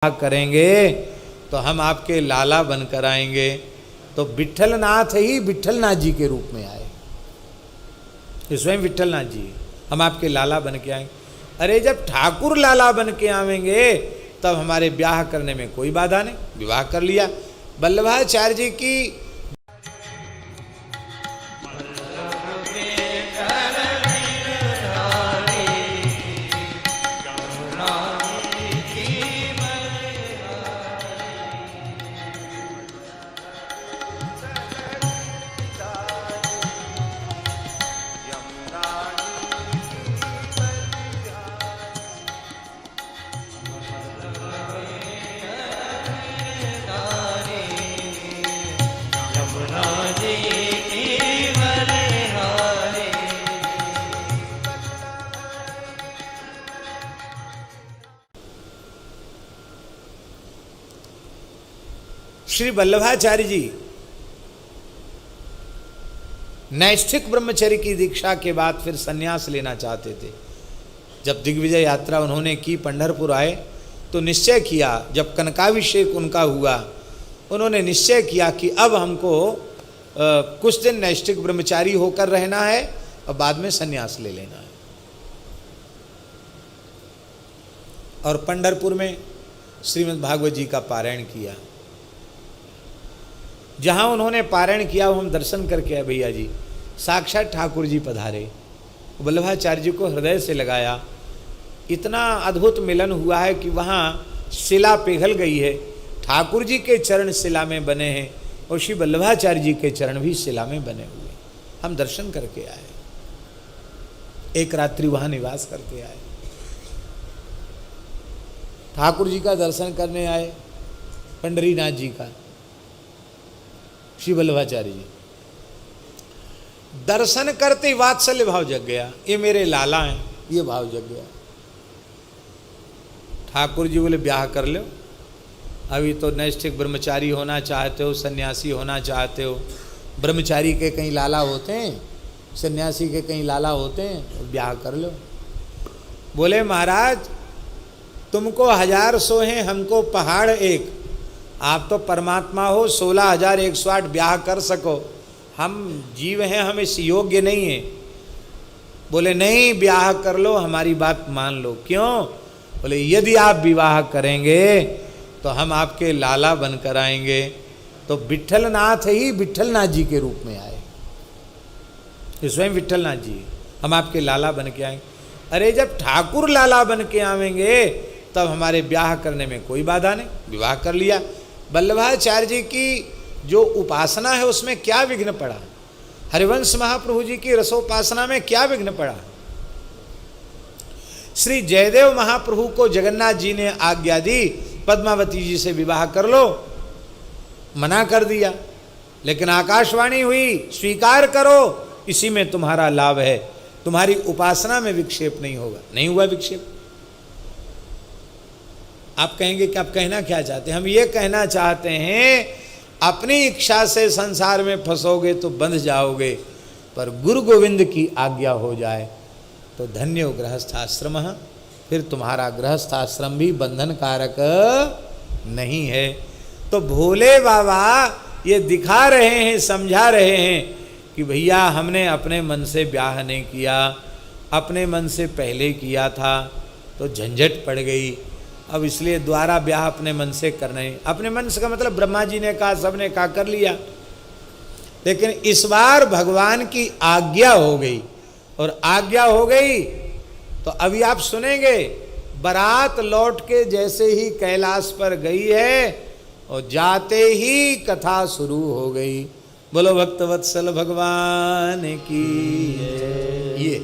करेंगे तो हम आपके लाला बनकर आएंगे। तो विट्ठलनाथ ही विट्ठलनाथ जी के रूप में आए, स्वयं विट्ठलनाथ जी, हम आपके लाला बन के आएंगे। अरे जब ठाकुर लाला बन के आवेंगे तब हमारे ब्याह करने में कोई बाधा नहीं, विवाह कर लिया। वल्लभाचार्य जी की श्री वल्लभाचार्य जी नैष्ठिक ब्रह्मचर्य की दीक्षा के बाद फिर संन्यास लेना चाहते थे। जब दिग्विजय यात्रा उन्होंने की, पंढरपुर आए तो निश्चय किया, जब कनकाभिषेक उनका हुआ उन्होंने निश्चय किया कि अब हमको कुछ दिन नैष्ठिक ब्रह्मचारी होकर रहना है और बाद में संन्यास ले लेना है। और पंढरपुर में श्रीमद् भागवत जी का पारायण किया। जहाँ उन्होंने पारायण किया वो हम दर्शन करके आए भैया जी, साक्षात ठाकुर जी पधारे। वल्लभाचार्य जी को हृदय से लगाया, इतना अद्भुत मिलन हुआ है कि वहाँ शिला पिघल गई है, ठाकुर जी के चरण शिला में बने हैं और श्री वल्लभाचार्य जी के चरण भी शिला में बने हुए। हम दर्शन करके आए, एक रात्रि वहाँ निवास करके आए, ठाकुर जी का दर्शन करने आए, पंडरीनाथ जी का, श्री वल्लभाचार्य जी। दर्शन करते वात्सल्य भाव जग गया, ये मेरे लाला हैं, ये भाव जग गया। ठाकुर जी बोले ब्याह कर लो, अभी तो नैष्ठिक ब्रह्मचारी होना चाहते हो, सन्यासी होना चाहते हो। ब्रह्मचारी के कहीं लाला होते हैं, सन्यासी के कहीं लाला होते हैं, तो ब्याह कर लो। बोले महाराज तुमको 1000 सो हैं, हमको पहाड़ एक, आप तो परमात्मा हो, 16,108 ब्याह कर सको, हम जीव हैं, हम इस योग्य नहीं हैं। बोले नहीं, ब्याह कर लो, हमारी बात मान लो। क्यों? बोले यदि आप विवाह करेंगे तो हम आपके लाला बनकर आएंगे। तो विट्ठलनाथ ही विट्ठलनाथ जी के रूप में आए, स्वयं विट्ठलनाथ जी, हम आपके लाला बन के आएंगे। अरे जब ठाकुर लाला बन के आवेंगे तब हमारे ब्याह करने में कोई बाधा नहीं, विवाह कर लिया। वल्लभाचार्य जी की जो उपासना है उसमें क्या विघ्न पड़ा? हरिवंश महाप्रभु जी की रसोपासना में क्या विघ्न पड़ा? श्री जयदेव महाप्रभु को जगन्नाथ जी ने आज्ञा दी पद्मावती जी से विवाह कर लो, मना कर दिया, लेकिन आकाशवाणी हुई स्वीकार करो, इसी में तुम्हारा लाभ है, तुम्हारी उपासना में विक्षेप नहीं होगा। नहीं हुआ विक्षेप। आप कहेंगे कि आप कहना क्या चाहते हैं? हम ये कहना चाहते हैं अपनी इच्छा से संसार में फंसोगे तो बंध जाओगे, पर गुरु गोविंद की आज्ञा हो जाए तो धन्य हो गृहस्थाश्रम, फिर तुम्हारा गृहस्थाश्रम भी बंधन कारक नहीं है। तो भोले बाबा ये दिखा रहे हैं, समझा रहे हैं कि भैया हमने अपने मन से ब्याह नहीं किया, अपने मन से पहले किया था तो झंझट पड़ गई, अब इसलिए द्वारा ब्याह अपने मन से करना है। अपने मन से का मतलब ब्रह्मा जी ने कहा, सबने कहा, कर लिया, लेकिन इस बार भगवान की आज्ञा हो गई, और आज्ञा हो गई तो अभी आप सुनेंगे, बारात लौट के जैसे ही कैलाश पर गई है और जाते ही कथा शुरू हो गई। बोलो भक्तवत्सल भगवान की ये